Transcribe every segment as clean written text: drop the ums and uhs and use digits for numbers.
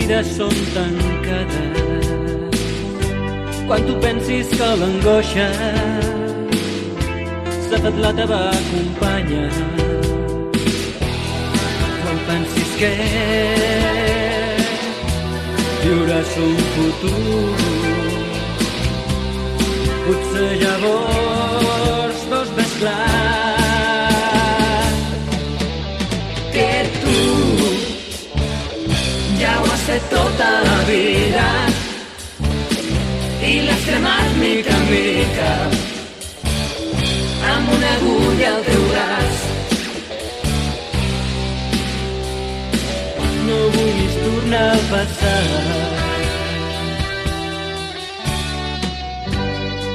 mentides són tancades. Quan tu pensis que l'angoixa s'ha fet la teva companya, quan pensis que viuràs un futur, potser llavors veus més clar que tu ja ho has fet tota la vida i l'has cremat mica en mica amb una agulla al teu braç. No vulguis tornar al passat.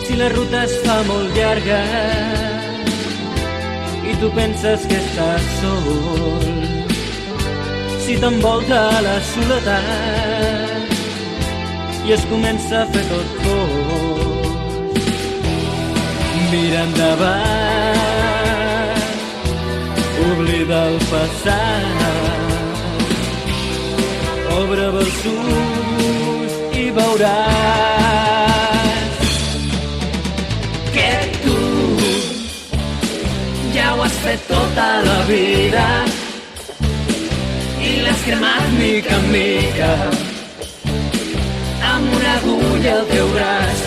Si la ruta es fa molt llarga i tu penses que estàs sol, si t'envolta la soledat i es comença a fer tot fos, mira endavant, oblida el passat, obre els ulls i veuràs que tu ja ho has fet tota la vida i l'has cremat mica en mica amb una agulla al teu braç.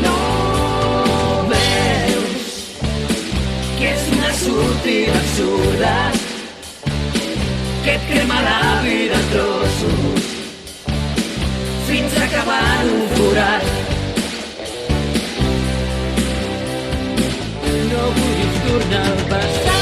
No veus que és una sortida absurda que et crema la vida a trossos fins a acabar en un forat. No vulguis tornar al passat.